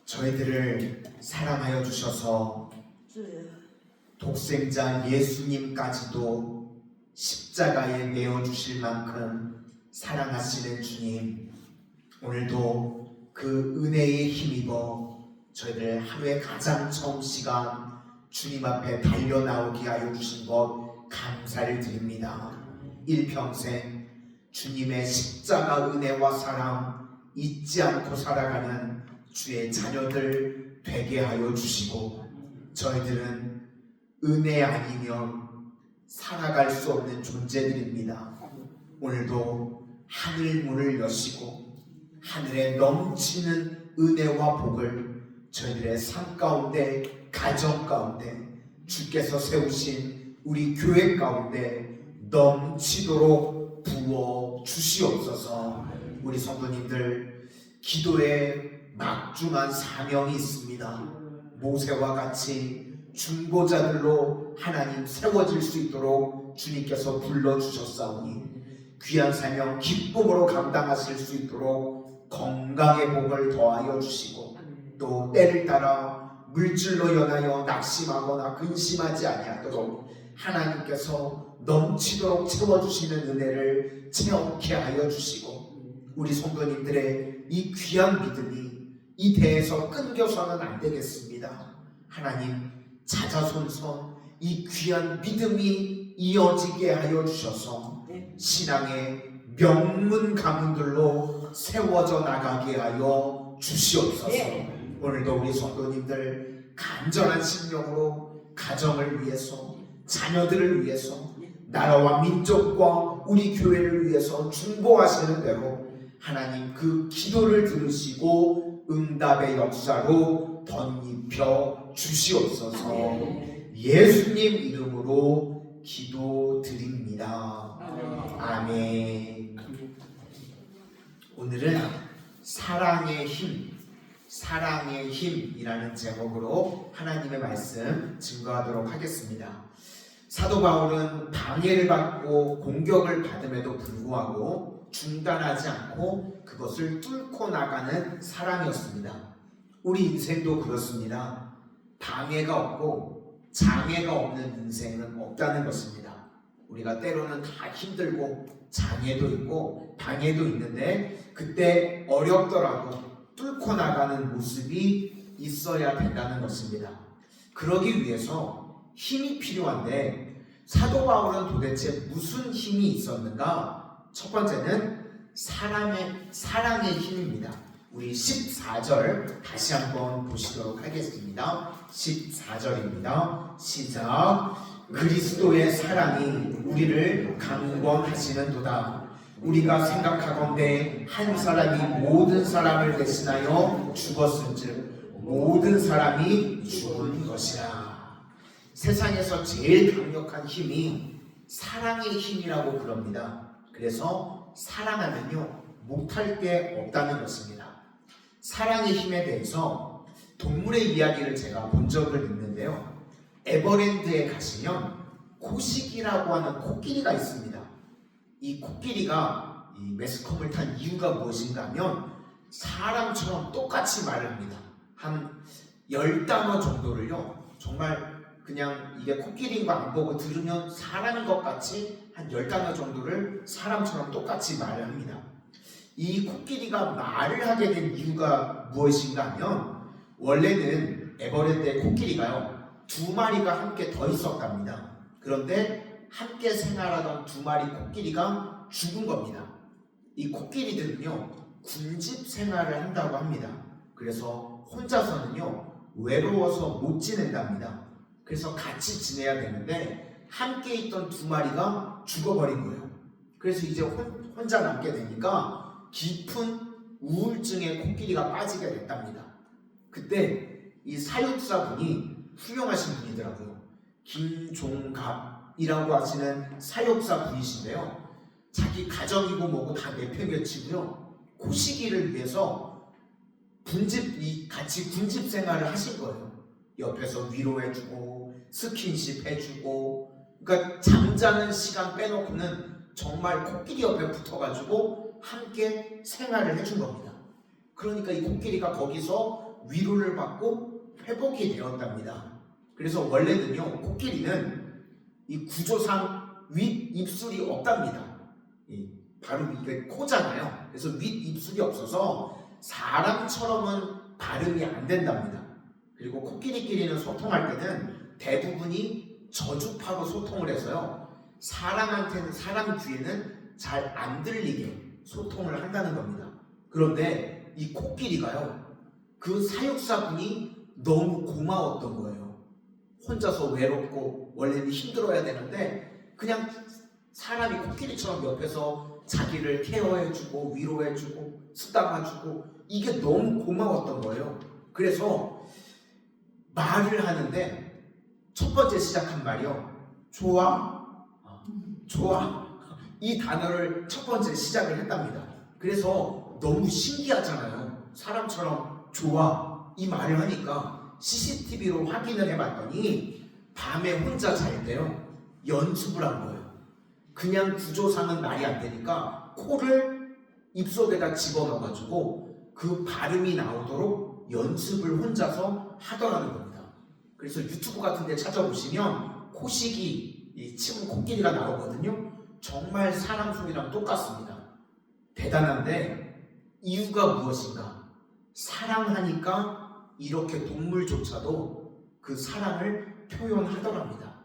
저희들을 사랑하여 주셔서 독생자 예수님까지도 십자가에 내어 주실 만큼 사랑하시는 주님, 오늘도 그 은혜에 힘입어 저희들 하루에 가장 처음 시간 주님 앞에 달려 나오게 하여 주신 것 감사를 드립니다. 일평생 주님의 십자가 은혜와 사랑 잊지 않고 살아가는 주의 자녀들 되게 하여 주시고, 저희들은 은혜 아니면 살아갈 수 없는 존재들입니다. 오늘도 하늘 문을 여시고 하늘에 넘치는 은혜와 복을 저희들의 삶 가운데, 가정 가운데, 주께서 세우신 우리 교회 가운데 넘치도록 부어 주시옵소서. 우리 성도님들 기도에 막중한 사명이 있습니다. 모세와 같이 중보자들로 하나님 세워질 수 있도록 주님께서 불러주셨사오니 귀한 사명 기쁨으로 감당하실 수 있도록 건강의 복을 더하여 주시고, 또 때를 따라 물질로 연하여 낙심하거나 근심하지 아니하도록 하나님께서 넘치도록 채워주시는 은혜를 체험케 하여 주시고, 우리 성도님들의 이 귀한 믿음이 이 대에서 끊겨서는 안 되겠습니다. 하나님 자자손손 이 귀한 믿음이 이어지게 하여 주셔서 신앙의 명문 가문들로 세워져 나가게 하여 주시옵소서. 오늘도 우리 성도님들 간절한 심령으로 가정을 위해서, 자녀들을 위해서, 나라와 민족과 우리 교회를 위해서 중보하시는 대로 하나님 그 기도를 들으시고 응답의 역사로 덧입혀 주시옵소서. 예수님 이름으로 기도드립니다. 아멘. 오늘은 사랑의 힘이라는 제목으로 하나님의 말씀 증거하도록 하겠습니다. 사도 바울은 방해를 받고 공격을 받음에도 불구하고 중단하지 않고 그것을 뚫고 나가는 사람이었습니다. 우리 인생도 그렇습니다. 방해가 없고 장애가 없는 인생은 없다는 것입니다. 우리가 때로는 다 힘들고 장애도 있고 방해도 있는데 그때 어렵더라도 뚫고 나가는 모습이 있어야 된다는 것입니다. 그러기 위해서 힘이 필요한데 사도 바울은 도대체 무슨 힘이 있었는가? 첫 번째는 사랑의 힘입니다. 우리 14절 다시 한번 보시도록 하겠습니다. 14절입니다. 시작. 그리스도의 사랑이 우리를 강권하시는도다. 우리가 생각하건대 한 사람이 모든 사람을 대신하여 죽었은즉 모든 사람이 죽은 것이라. 세상에서 제일 강력한 힘이 사랑의 힘이라고 부릅니다. 그래서 사랑하면요 못할 게 없다는 것입니다. 사랑의 힘에 대해서 동물의 이야기를 제가 본 적을 있는데요, 에버랜드에 가시면 코식이라고 하는 코끼리가 있습니다. 이 코끼리가 이 매스컴을 탄 이유가 무엇인가 하면 사람처럼 똑같이 말을 합니다. 한 10단어 정도를요, 정말 그냥 이게 코끼리인 거 안 보고 들으면 사람인 것 같이 한 10단어 정도를 사람처럼 똑같이 말을 합니다. 이 코끼리가 말을 하게 된 이유가 무엇인가 하면, 원래는 에버랜드의 코끼리가요 2마리가 함께 더 있었답니다. 그런데 함께 생활하던 2마리 코끼리가 죽은 겁니다. 이 코끼리들은요 군집 생활을 한다고 합니다. 그래서 혼자서는요 외로워서 못 지낸답니다. 그래서 같이 지내야 되는데 함께 있던 2마리가 죽어버린 거예요. 그래서 이제 혼자 남게 되니까 깊은 우울증에 코끼리가 빠지게 됐답니다. 그때 이 사육사분이 훌륭하신 분이더라고요. 김종갑이라고 하시는 사육사 분이신데요, 자기 가정이고 뭐고 다 내팽개치고요 그 시기를 위해서 같이 군집 생활을 하신 거예요. 옆에서 위로해주고 스킨십 해주고, 그러니까 잠자는 시간 빼놓고는 정말 코끼리 옆에 붙어가지고 함께 생활을 해준 겁니다. 그러니까 이 코끼리가 거기서 위로를 받고 회복이 되었답니다. 그래서 원래는요, 코끼리는 이 구조상 윗 입술이 없답니다. 바로 이게 코잖아요. 그래서 윗 입술이 없어서 사람처럼은 발음이 안 된답니다. 그리고 코끼리끼리는 소통할 때는 대부분이 저주파로 소통을 해서요, 사람한테는, 사람 귀에는 잘 안 들리게 소통을 한다는 겁니다. 그런데 이 코끼리가요, 그 사육사분이 너무 고마웠던 거예요. 혼자서 외롭고 원래는 힘들어야 되는데 그냥 사람이 코끼리처럼 옆에서 자기를 케어해주고 위로해주고 쓰다봐주고, 이게 너무 고마웠던 거예요. 그래서 말을 하는데 첫 번째 시작한 말이요, 좋아, 좋아, 이 단어를 첫 번째 시작을 했답니다. 그래서 너무 신기하잖아요. 사람처럼 좋아 이 말을 하니까 CCTV로 확인을 해봤더니 밤에 혼자 잘 때요, 연습을 한 거예요. 그냥 구조상은 말이 안 되니까 코를 입속에다 집어넣어가지고 그 발음이 나오도록 연습을 혼자서 하더라는 겁니다. 그래서 유튜브 같은 데 찾아보시면 코시기, 이 치문 코끼리가 나오거든요. 정말 사람 소리랑 똑같습니다. 대단한데 이유가 무엇인가? 사랑하니까 이렇게 동물조차도 그 사랑을 표현하더랍니다.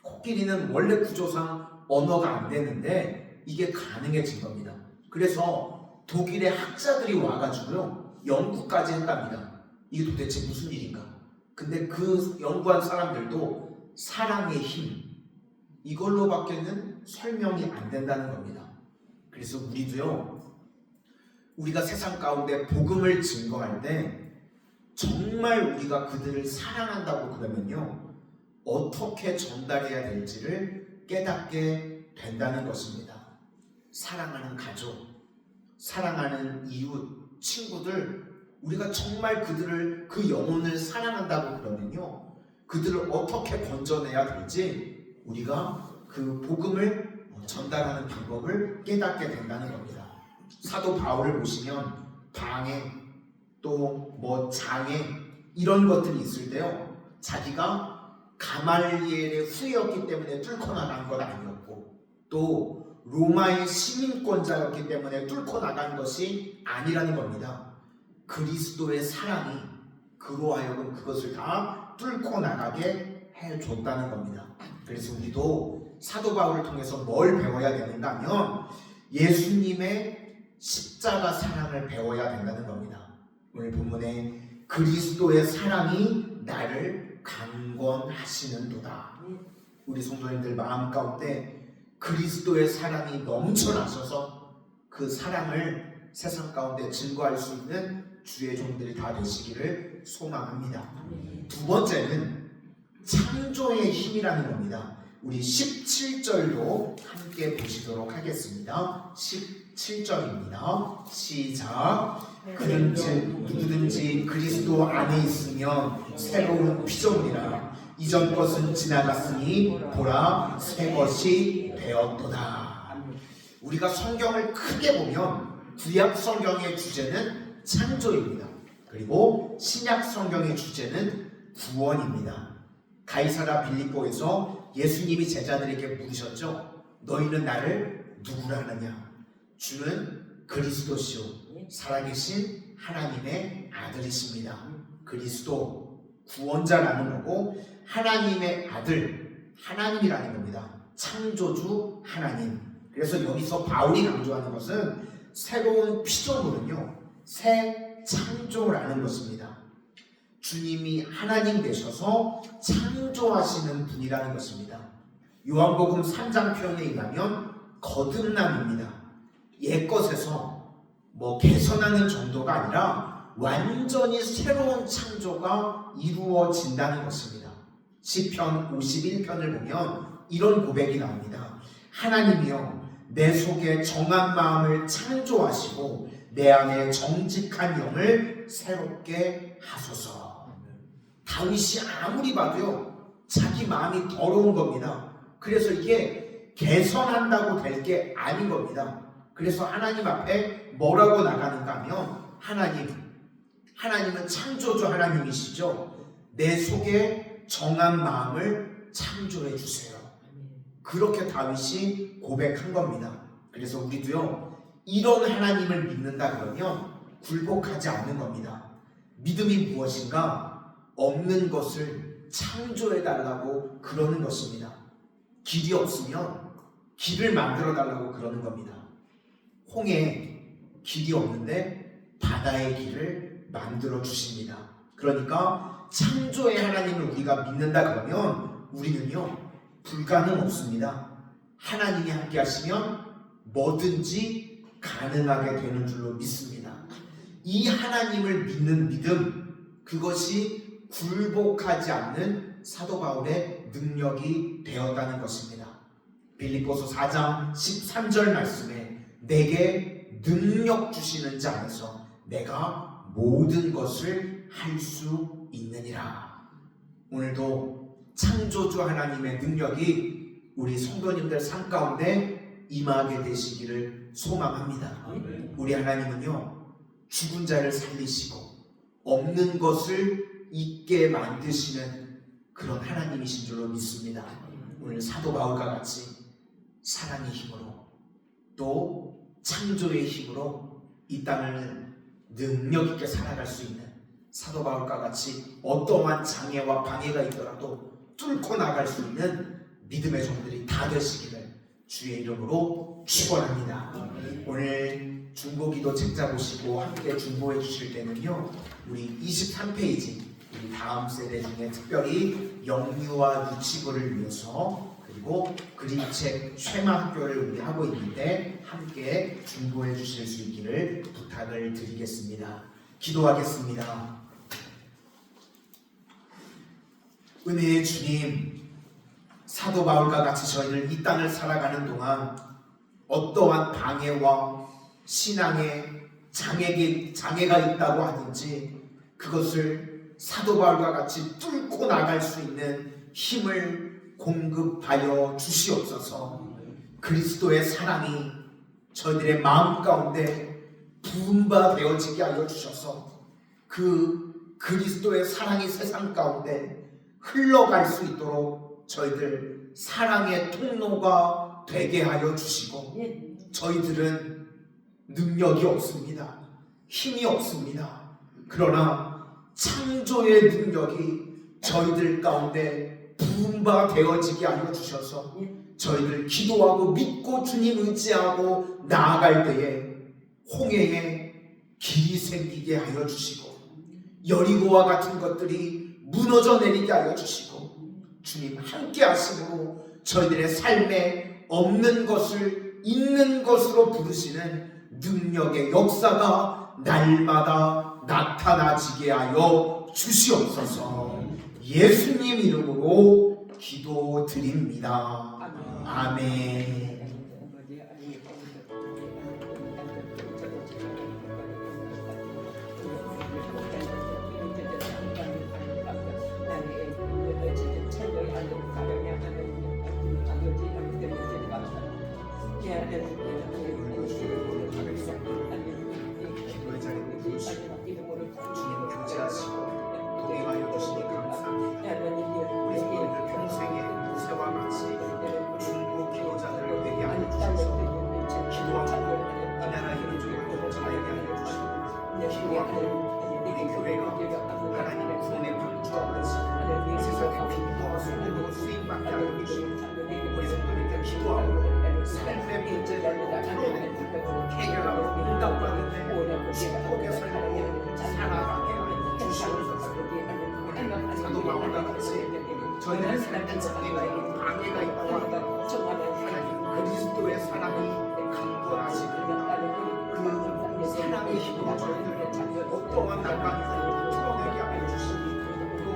코끼리는 원래 구조상 언어가 안 되는데 이게 가능해진 겁니다. 그래서 독일의 학자들이 와가지고요, 연구까지 했답니다. 이게 도대체 무슨 일인가? 근데 그 연구한 사람들도 사랑의 힘, 이걸로밖에는 설명이 안 된다는 겁니다. 그래서 우리도요, 우리가 세상 가운데 복음을 증거할 때 정말 우리가 그들을 사랑한다고 그러면요, 어떻게 전달해야 될지를 깨닫게 된다는 것입니다. 사랑하는 가족, 사랑하는 이웃, 친구들, 우리가 정말 그들을, 그 영혼을 사랑한다고 그러면요, 그들을 어떻게 건져내야 될지 우리가 그 복음을 전달하는 방법을 깨닫게 된다는 겁니다. 사도 바울을 보시면 방해, 또 뭐 장애, 이런 것들이 있을 때요, 자기가 가말리엘의 후예였기 때문에 뚫고 나간 건 아니었고, 또 로마의 시민권자였기 때문에 뚫고 나간 것이 아니라는 겁니다. 그리스도의 사랑이 그로 하여금 그것을 다 뚫고 나가게 해줬다는 겁니다. 그래서 우리도 사도 바울을 통해서 뭘 배워야 되는가 하면 예수님의 십자가 사랑을 배워야 된다는 겁니다. 오늘 본문에 그리스도의 사랑이 나를 강권하시는도다. 우리 성도님들 마음 가운데 그리스도의 사랑이 넘쳐나셔서 그 사랑을 세상 가운데 증거할 수 있는 주의 종들이 다 되시기를 소망합니다. 두 번째는 창조의 힘이라는 겁니다. 우리 17절로 함께 보시도록 하겠습니다. 17절입니다. 시작. 그런즉 누구든지 그리스도 안에 있으면 새로운 피조물이라. 이전 것은 지나갔으니 보라 새 것이 되었도다. 우리가 성경을 크게 보면 구약 성경의 주제는 창조입니다. 그리고 신약 성경의 주제는 구원입니다. 가이사랴 빌립보에서 예수님이 제자들에게 물으셨죠. 너희는 나를 누구라 하느냐? 주는 그리스도시요 살아계신 하나님의 아들이십니다. 그리스도, 구원자라는 거고, 하나님의 아들, 하나님이라는 겁니다. 창조주 하나님. 그래서 여기서 바울이 강조하는 것은 새로운 피조물은요, 새 창조라는 것입니다. 주님이 하나님 되셔서 창조하시는 분이라는 것입니다. 요한복음 3장 표현에 의하면 거듭남입니다. 옛것에서 뭐 개선하는 정도가 아니라 완전히 새로운 창조가 이루어진다는 것입니다. 시편 51편을 보면 이런 고백이 나옵니다. 하나님이여 내 속에 정한 마음을 창조하시고 내 안에 정직한 영을 새롭게 하소서. 다윗이 아무리 봐도요, 자기 마음이 더러운 겁니다. 그래서 이게 개선한다고 될 게 아닌 겁니다. 그래서 하나님 앞에 뭐라고 나가는가 하면 하나님은 창조주 하나님이시죠. 내 속에 정한 마음을 창조해 주세요. 그렇게 다윗이 고백한 겁니다. 그래서 우리도요, 이런 하나님을 믿는다 그러면 굴복하지 않는 겁니다. 믿음이 무엇인가? 없는 것을 창조해 달라고 그러는 것입니다. 길이 없으면 길을 만들어 달라고 그러는 겁니다. 홍해에 길이 없는데 바다의 길을 만들어 주십니다. 그러니까 창조의 하나님을 우리가 믿는다 그러면 우리는요, 불가능 없습니다. 하나님이 함께 하시면 뭐든지 가능하게 되는 줄로 믿습니다. 이 하나님을 믿는 믿음, 그것이 굴복하지 않는 사도 바울의 능력이 되었다는 것입니다. 빌립보서 4장 13절 말씀에 내게 능력 주시는 자 안에서 내가 모든 것을 할 수 있느니라. 오늘도 창조주 하나님의 능력이 우리 성도님들 삶 가운데 임하게 되시기를 소망합니다. 우리 하나님은요, 죽은 자를 살리시고 없는 것을 있게 만드시는 그런 하나님이신 줄로 믿습니다. 오늘 사도 바울과 같이 사랑의 힘으로 또 창조의 힘으로 이 땅을 능력 있게 살아갈 수 있는 사도 바울과 같이 어떠한 장애와 방해가 있더라도 뚫고 나갈 수 있는 믿음의 종들이 다 되시기를 주의 이름으로 축원합니다. 오늘 중보기도 책자 보시고 함께 중보해 주실 때는요, 우리 23페이지 우리 다음 세대 중에 특별히 영유아 유치부를 위해서 그리고 그림책 쉐마 학교를 우리 하고 있는데 함께 중보해 주실 수 있기를 부탁을 드리겠습니다. 기도하겠습니다. 은혜의 주님, 사도 바울과 같이 저희를 이 땅을 살아가는 동안 어떠한 방해와 신앙에 장애가 있다고 하든지 그것을 사도 바울과 같이 뚫고 나갈 수 있는 힘을 공급하여 주시옵소서. 그리스도의 사랑이 저희들의 마음 가운데 부은 바 되어지게 하여 주셔서 그 그리스도의 사랑이 세상 가운데 흘러갈 수 있도록 저희들 사랑의 통로가 되게 하여 주시고, 저희들은 능력이 없습니다. 힘이 없습니다. 그러나 창조의 능력이 저희들 가운데 부은 바 되어지게 하여 주셔서 저희들 기도하고 믿고 주님 의지하고 나아갈 때에 홍해에 길이 생기게 하여 주시고 여리고와 같은 것들이 무너져 내리게 하여 주시고 주님 함께 하심으로 저희들의 삶에 없는 것을 있는 것으로 부르시는 능력의 역사가 날마다 나타나지게 하여 주시옵소서. 예수님 이름으로 기도드립니다. 아멘. 주님 교제하시고 동행하여 주시니 감사합니다. 우리 성도들 평생에 새와 같이 중보 기도자들을 되게 하여 주셔서 기도하고 이 나라 이루어지고 잘하게 하여 주시고 기도하고 우리 교회가 하나님의 구원의 방주와 같이 세상의 빈도와 소득으로 쓰임받게 하여 주시고 우리 성도님들 기도하고 삶의 문제를 털어내고 해결하고 응답받는데 축복의 삶으로 살아가게 하여 주시옵소서. 사도 바울과 같이 저희들의 삶의 장애가 있고 방해가 있다고 하더라도 하나님 그리스도의 사랑이 강권하시고 그 사랑의 힘으로 저희들을 어떠한 난관을 풀어내게 하여 주시고 또